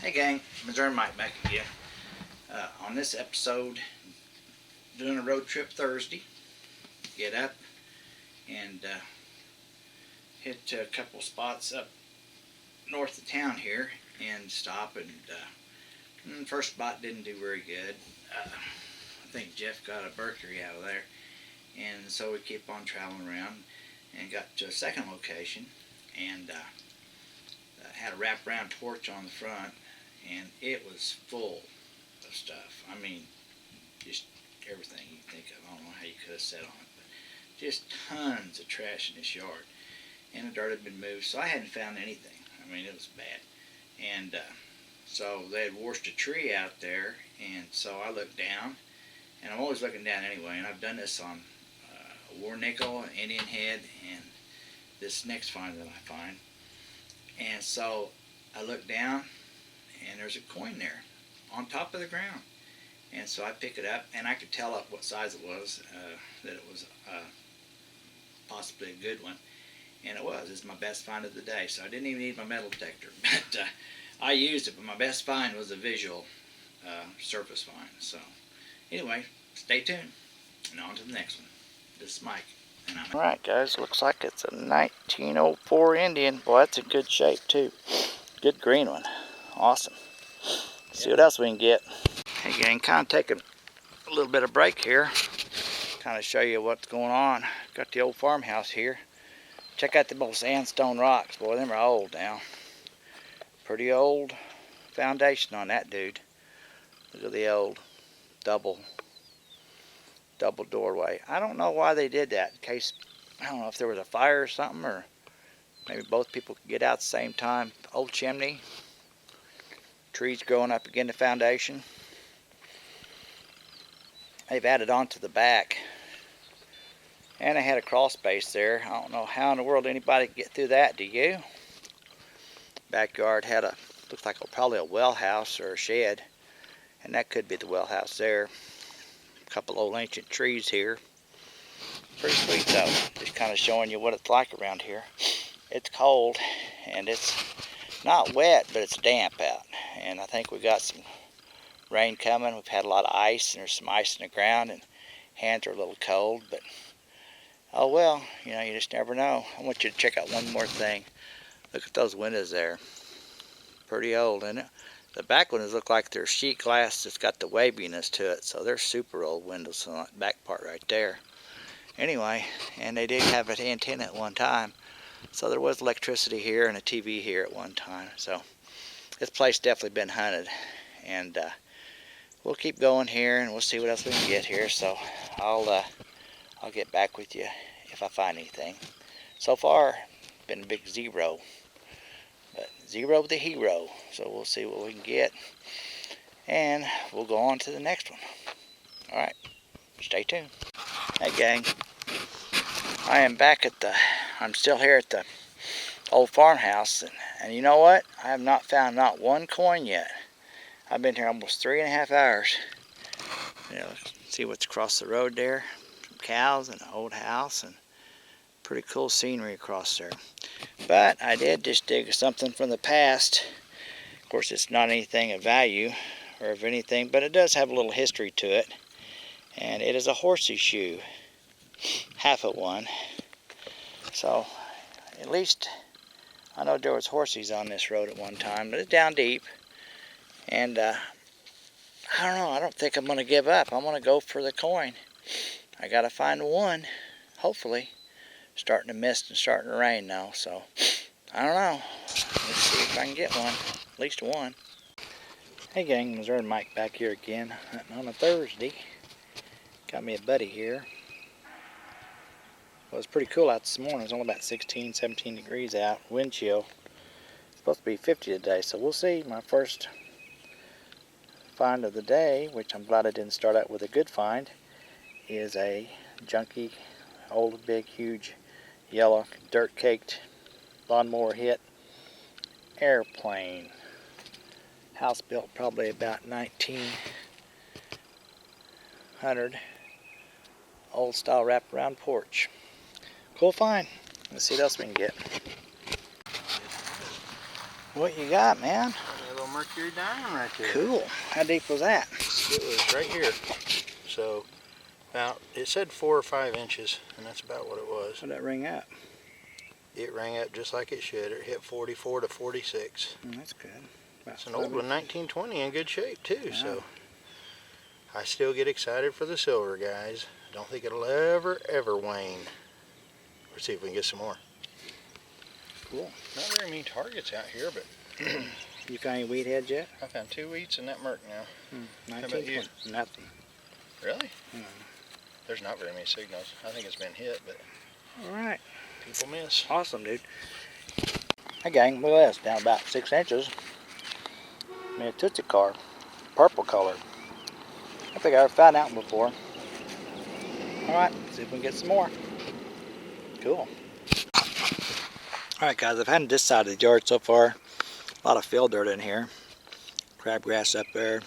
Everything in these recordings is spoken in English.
Hey gang, Missouri Mike back again. On this episode, doing a road trip Thursday. Get up and hit a couple spots up north of town here and stop. And first spot didn't do very good. I think Jeff got a burglary out of there, and so we keep on traveling around and got to a second location and had a wraparound torch on the front, and it was full of stuff. I mean, just everything you think of. I don't know how you could have sat on it, but just tons of trash in this yard. And the dirt had been moved, so I hadn't found anything. I mean, it was bad. And so they had washed a tree out there, and so I looked down, and I'm always looking down anyway, and I've done this on a war nickel, an Indian head, and this next find that I find. And so I looked down, and there's a coin there on top of the ground. And so I pick it up, and I could tell up what size it was, that it was possibly a good one. And it was. It's my best find of the day. So I didn't even need my metal detector. But I used it, but my best find was a visual surface find. So anyway, stay tuned. And on to the next one. This is Mike. Alright guys, looks like it's a 1904 Indian. Boy, that's in good shape too. Good green one. Awesome. See what else we can get. Hey gang, kind of taking a little bit of break here. Kind of show you what's going on. Got the old farmhouse here. Check out the old sandstone rocks. Boy, them are old now. Pretty old foundation on that dude. Look at the old double doorway. I don't know why they did that. In case, I don't know if there was a fire or something, or maybe both people could get out at the same time. Old chimney. Trees growing up against the foundation. They've added on to the back. And they had a crawl space there. I don't know how in the world anybody could get through that, do you? Backyard had looks like probably a well house or a shed. And that could be the well house there. A couple old ancient trees here. Pretty sweet though. Just kind of showing you what it's like around here. It's cold and it's not wet, but it's damp out. And I think we got some rain coming. We've had a lot of ice, and there's some ice in the ground, and hands are a little cold, but oh well, you know, you just never know. I want you to check out one more thing. Look at those windows there. Pretty old, isn't it? The back windows look like they're sheet glass that's got the waviness to it, so they're super old windows on that back part right there. Anyway, and they did have an antenna at one time, so there was electricity here and a TV here at one time. So this place definitely been hunted, and we'll keep going here, and we'll see what else we can get here. So I'll get back with you if I find anything. So far, been a big zero. But zero the hero. So we'll see what we can get. And we'll go on to the next one. Alright. Stay tuned. Hey gang. I am back I'm still here at the old farmhouse. And you know what? I have not found not one coin yet. I've been here almost 3.5 hours. You know, see what's across the road there. Some cows and an old house, and pretty cool scenery across there. But I did just dig something from the past. Of course, it's not anything of value or of anything, but it does have a little history to it. And it is a horsey shoe. Half of one. So, at least I know there was horses on this road at one time, but it's down deep. And I don't know, I don't think I'm going to give up. I'm going to go for the coin. I got to find one, hopefully. Starting to mist and starting to rain now, so I don't know. Let's see if I can get one, at least one. Hey gang, Missouri Mike back here again on a Thursday. Got me a buddy here. Well, it's pretty cool out this morning. It's only about 16, 17 degrees out, wind chill. It's supposed to be 50 today, so we'll see. My first find of the day, which I'm glad I didn't start out with a good find, is a junky, old, big, huge, yellow, dirt-caked, lawnmower hit airplane. House built probably about 1900. Old style wraparound porch. Cool find. Let's see what else we can get. What you got, man? A little mercury diamond right there. Cool. How deep was that? It was right here. So, about, it said 4 or 5 inches, and that's about what it was. How'd that ring up? It rang up just like it should. It hit 44 to 46. That's good. It's an old one, 1920, in good shape too. Wow. So I still get excited for the silver, guys. I don't think it'll ever wane. Let's see if we can get some more. Cool. Not very many targets out here, but You found any weed heads yet? I found 2 wheats in that murk now. 19, nothing. Really? There's not very many signals. I think it's been hit, but All right. people miss. Awesome, dude. Hey, gang, look at this. Down about 6 inches. Made a Tootsie car, purple color. I think I've found that one before. All right, see if we can get some more. Cool. All right, guys, I've had this side of the yard so far. A lot of field dirt in here. Crabgrass up there.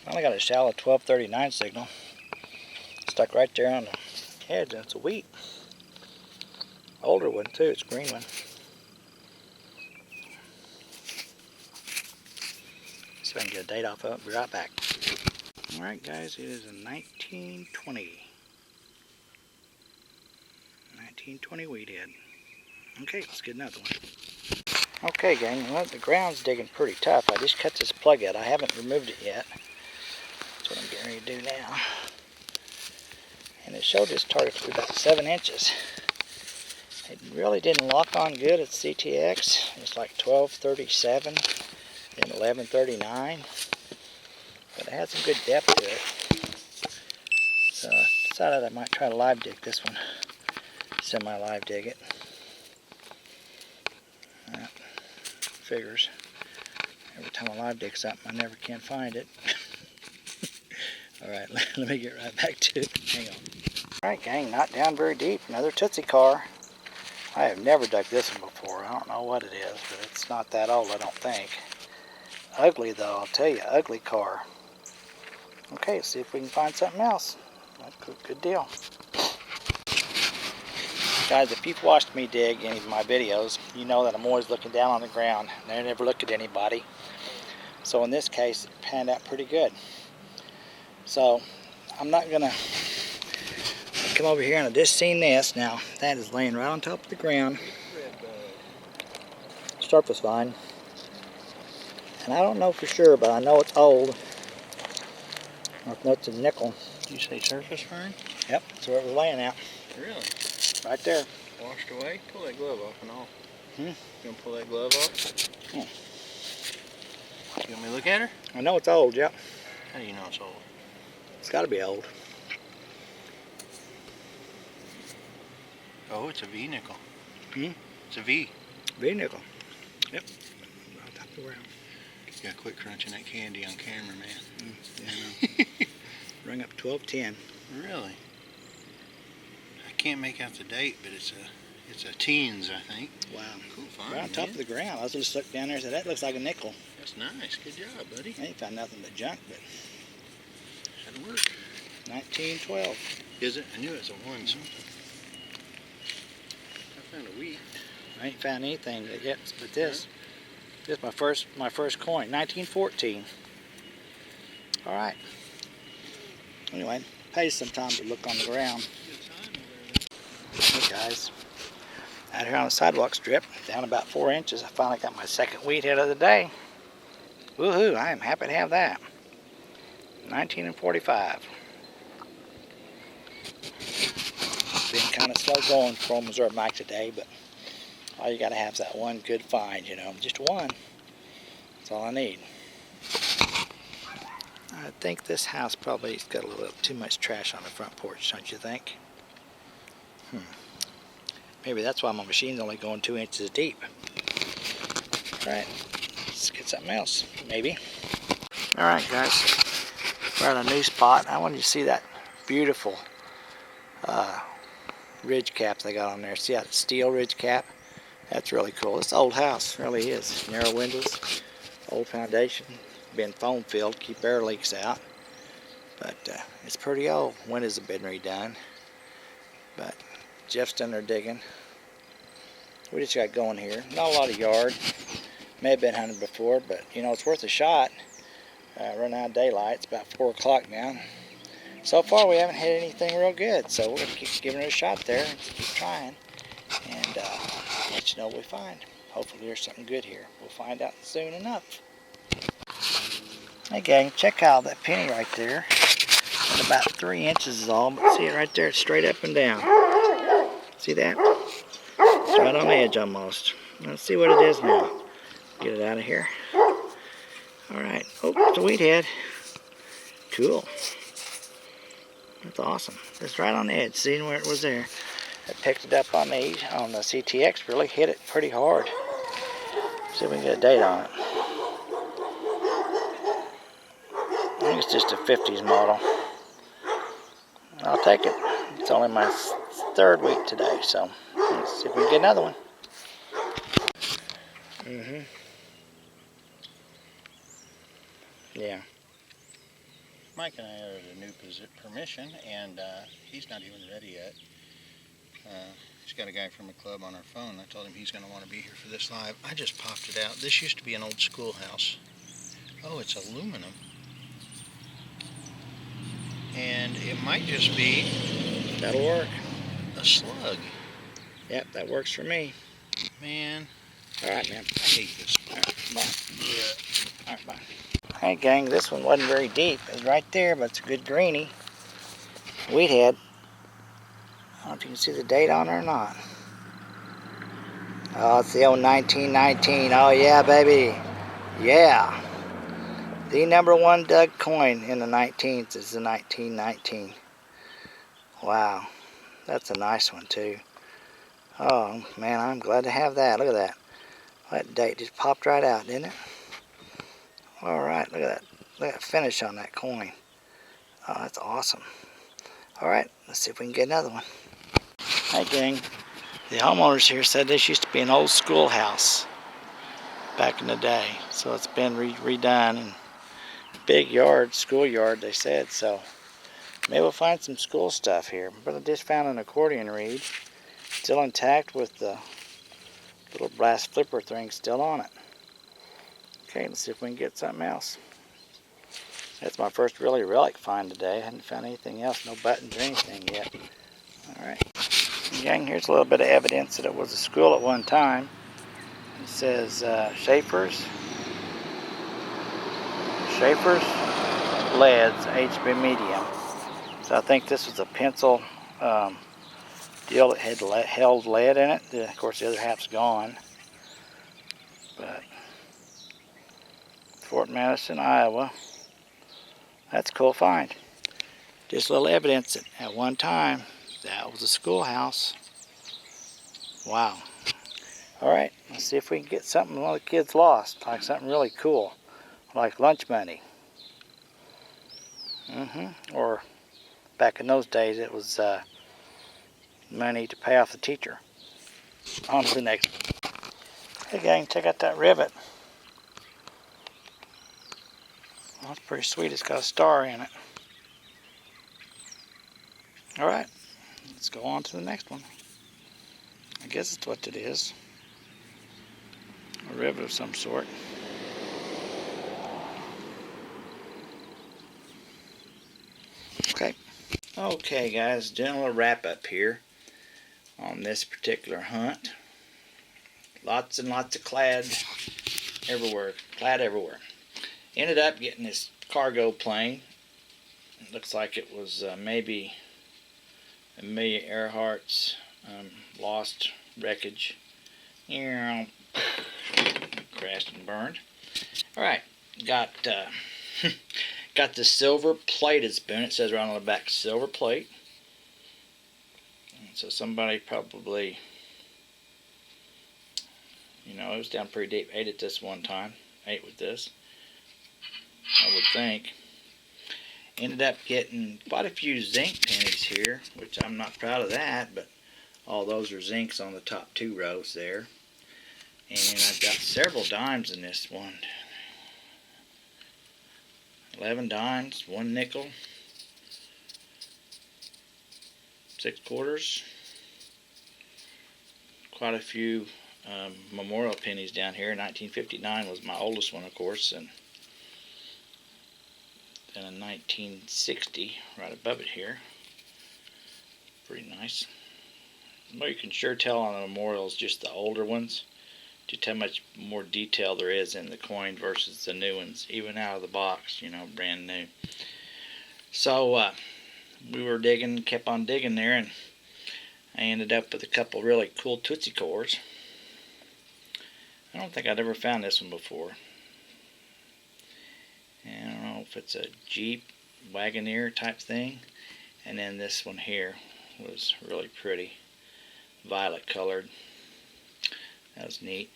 I only got a shallow 1239 signal. Stuck right there on the edge. That's a wheat. Older one too, it's a green one. See if I can get a date off of it. Be right back. Alright guys, it is a 1920. 1920 weed head. Okay, let's get another one. Okay gang, well, the ground's digging pretty tough. I just cut this plug out. I haven't removed it yet. That's what I'm getting ready to do now. And it showed this target to be about 7 inches. It really didn't lock on good at CTX. It's like 1237 and 1139. But it had some good depth to it. So I decided I might try to live dig this one. Semi-live dig it. Figures. Every time I live dig something, I never can find it. Alright, let me get right back to it. Hang on. Alright gang, not down very deep. Another Tootsie car. I have never dug this one before. I don't know what it is, but it's not that old, I don't think. Ugly though, I'll tell you. Ugly car. Okay, let's see if we can find something else. Good deal. Guys, if you've watched me dig any of my videos, you know that I'm always looking down on the ground. And I never look at anybody. So in this case, it panned out pretty good. So I'm not going to come over here, and I just seen this. Now, that is laying right on top of the ground. Surface vine. And I don't know for sure, but I know it's old. Or if it's a nickel. Did you say surface vine? Yep, that's where it was laying out. Really? Right there. Washed away? Pull that glove off and all. You gonna pull that glove off? You want me to look at her? I know it's old, yep. How do you know it's old? It's got to be old. Oh, it's a V nickel. It's a V. V nickel. Yep. Right top of the ground. You gotta quit crunching that candy on camera, man. Yeah. Rang up 1210. Really? I can't make out the date, but it's a teens, I think. Wow. Cool find, Right on top of the ground. I was just looking down there and said, that looks like a nickel. That's nice. Good job, buddy. I ain't found nothing but junk, but That'll work. 1912. Is it? I knew it was a 1 something. I found a wheat. I ain't found anything yet but this. This is my first coin. 1914. All right. Anyway, pays sometime to look on the ground. Hey guys, out here on the sidewalk strip, down about 4 inches, I finally got my second wheat head of the day. Woohoo! I am happy to have that. 1945. Been kind of slow going for Missouri Mike today, but all you gotta have is that one good find, you know, just one. That's all I need. I think this house probably has got a little too much trash on the front porch, don't you think? Maybe that's why my machine's only going 2 inches deep. Alright, let's get something else, maybe. Alright guys, we're at a new spot. I want you to see that beautiful ridge cap they got on there. See that steel ridge cap? That's really cool. This old house really is. Narrow windows, old foundation, been foam filled, keep air leaks out. But it's pretty old. Windows have been redone. But Jeff's done there digging. We just got going here. Not a lot of yard. May have been hunted before, but you know, it's worth a shot. Run out of daylight. It's about 4 o'clock now. So far, we haven't had anything real good, so we're going to keep giving it a shot there and keep trying, and let you know what we find. Hopefully there's something good here. We'll find out soon enough. Hey gang, check out that penny right there. It's about 3 inches is all, but see it right there? It's straight up and down. See that? It's right on the edge almost. Let's see what it is now. Get it out of here. Alright. Oh, it's a wheat head. Cool. That's awesome. It's right on the edge. Seeing where it was there. I picked it up on the CTX. Really hit it pretty hard. See if we can get a date on it. I think it's just a 50s model. I'll take it. It's only my 3rd week today, so let's see if we can get another one. Yeah. Mike and I are at a new permission, and he's not even ready yet. He's got a guy from a club on our phone. I told him he's going to want to be here for this live. I just popped it out. This used to be an old schoolhouse. Oh, it's aluminum. And it might just be... That'll work. A slug. Yep, that works for me. Man. Alright, man. I hate this. Alright, bye. Alright, bye. Hey, gang, this one wasn't very deep. It was right there, but it's a good greenie. Wheat head. I don't know if you can see the date on it or not. Oh, it's the old 1919. Oh, yeah, baby. Yeah. The #1 dug coin in the 19th is the 1919. Wow. That's a nice one, too. Oh, man, I'm glad to have that. Look at that. That date just popped right out, didn't it? All right, look at that. Look at that finish on that coin. Oh, that's awesome. All right, let's see if we can get another one. Hey, gang. The homeowners here said this used to be an old schoolhouse back in the day. So it's been redone and big yard, schoolyard, they said. So maybe we'll find some school stuff here. But I just found an accordion reed. Still intact with the little brass flipper thing still on it. Okay, let's see if we can get something else. That's my first really relic find today. I hadn't found anything else, no buttons or anything yet. Alright. Gang, here's a little bit of evidence that it was a school at one time. It says Schaefer's leads, HB medium. So I think this was a pencil deal that had held lead in it. Of course, the other half's gone. But Fort Madison, Iowa. That's a cool find. Just a little evidence that at one time that was a schoolhouse. Wow. Alright, let's see if we can get something one of the kids lost. Like something really cool. Like lunch money. Or back in those days it was money to pay off the teacher. On to the next one. Hey gang, check out that rivet. Well, that's pretty sweet. It's got a star in it. Alright, let's go on to the next one. I guess it's what it is. A rivet of some sort. Okay. Okay guys, doing a little wrap up here on this particular hunt. Lots and lots of clad everywhere. Ended up getting this cargo plane. It looks like it was maybe Amelia Earhart's lost wreckage. Crashed and burned. Alright, got got the silver plated spoon. It says right on the back, silver plate. And so somebody probably, you know, it was down pretty deep. Ate at this one time. Ate with this, I would think. Ended up getting quite a few zinc pennies here, which I'm not proud of that, but all those are zincs on the top 2 rows there. And I've got several dimes in this one. 11 dimes, 1 nickel, 6 quarters, quite a few memorial pennies down here. 1959 was my oldest one, of course, and then in 1960, right above it here. Pretty nice. Well, you can sure tell on the memorials, just the older ones, just how much more detail there is in the coin versus the new ones, even out of the box, brand new. So we were digging, kept on digging there, and I ended up with a couple really cool Tootsie cores. I don't think I'd ever found this one before. And I don't know if it's a Jeep Wagoneer type thing. And then this one here was really pretty, violet colored. That was neat.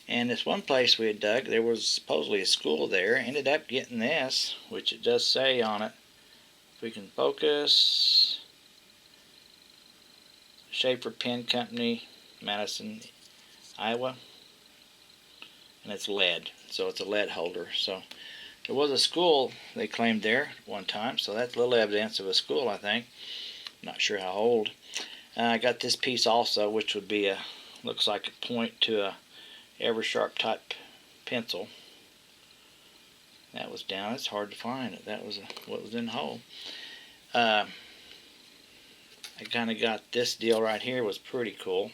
And this one place we had dug, there was supposedly a school there. Ended up getting this, which it does say on it. If we can focus, Schaefer Pen Company, Madison, Iowa. And it's lead, so it's a lead holder. So there was a school they claimed there one time, so that's a little evidence of a school, I think. Not sure how old. I got this piece also, which would be looks like a point to a Eversharp type pencil. That was down. It's hard to find it. That was what was in the hole. I kind of got this deal right here. Was pretty cool.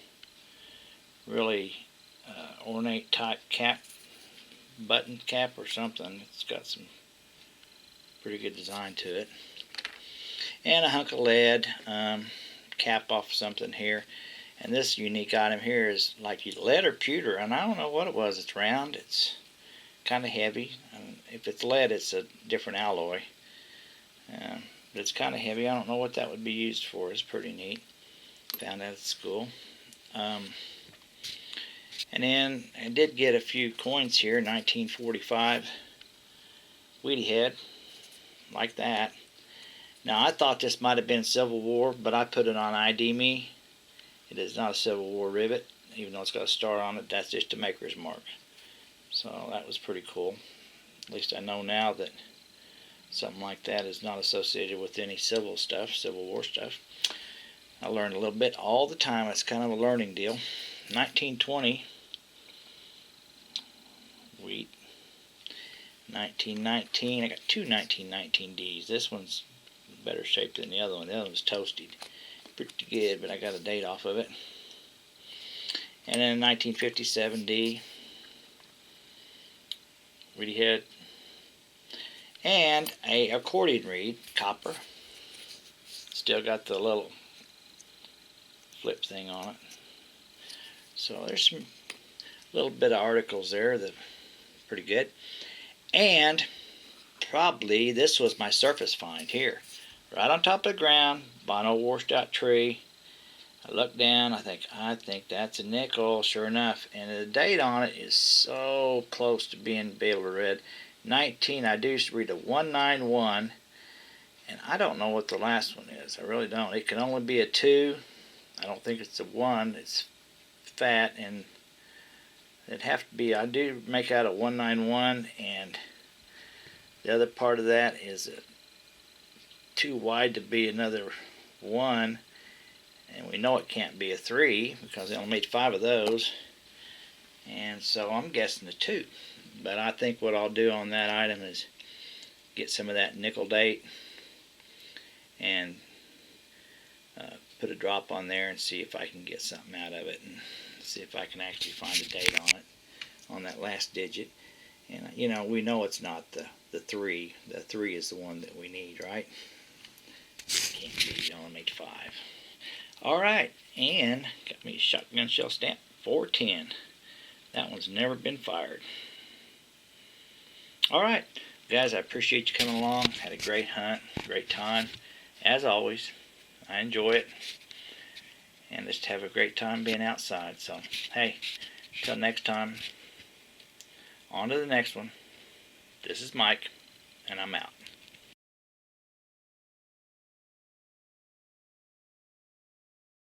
Really ornate type cap, button cap or something. It's got some pretty good design to it. And a hunk of lead, cap off something here. And this unique item here is like lead or pewter, and I don't know what it was. It's round, it's kind of heavy. If it's lead, it's a different alloy. But it's kind of heavy. I don't know what that would be used for. It's pretty neat. Found that at school. And then I did get a few coins here, 1945 Weedy head, like that. Now I thought this might have been Civil War, but I put it on ID Me. It is not a Civil War rivet, even though it's got a star on it. That's just a maker's mark. So that was pretty cool. At least I know now that something like that is not associated with any Civil War stuff. I learn a little bit all the time. It's kind of a learning deal. 1920 wheat. 1919. I got two 1919 Ds. This one's better shape than the other one. The other one's toasted. Pretty good, but I got a date off of it. And then 1957 D. Reedy head. And a accordion reed, copper. Still got the little flip thing on it. So there's some little bit of articles there that are pretty good. And probably this was my surface find here. Right on top of the ground, by an old washed out tree. I look down, I think that's a nickel, sure enough. And the date on it is so close to be able to read. 19, I do read a 191. And I don't know what the last one is. I really don't. It can only be a 2. I don't think it's a 1. It's fat, and it'd have to be, I do make out a 191, and the other part of that is too wide to be another 1, and we know it can't be a 3 because they only made 5 of those, and so I'm guessing a 2. But I think what I'll do on that item is get some of that nickel date and put a drop on there and see if I can get something out of it, and see if I can actually find a date on it, on that last digit. And we know it's not the 3. The 3 is the one that we need, right? Can't be, you only made 5. Alright, and got me a shotgun shell stamp 410. That one's never been fired. Alright, guys, I appreciate you coming along. Had a great hunt, great time. As always, I enjoy it. And just have a great time being outside. So, hey, till next time, on to the next one. This is Mike, and I'm out.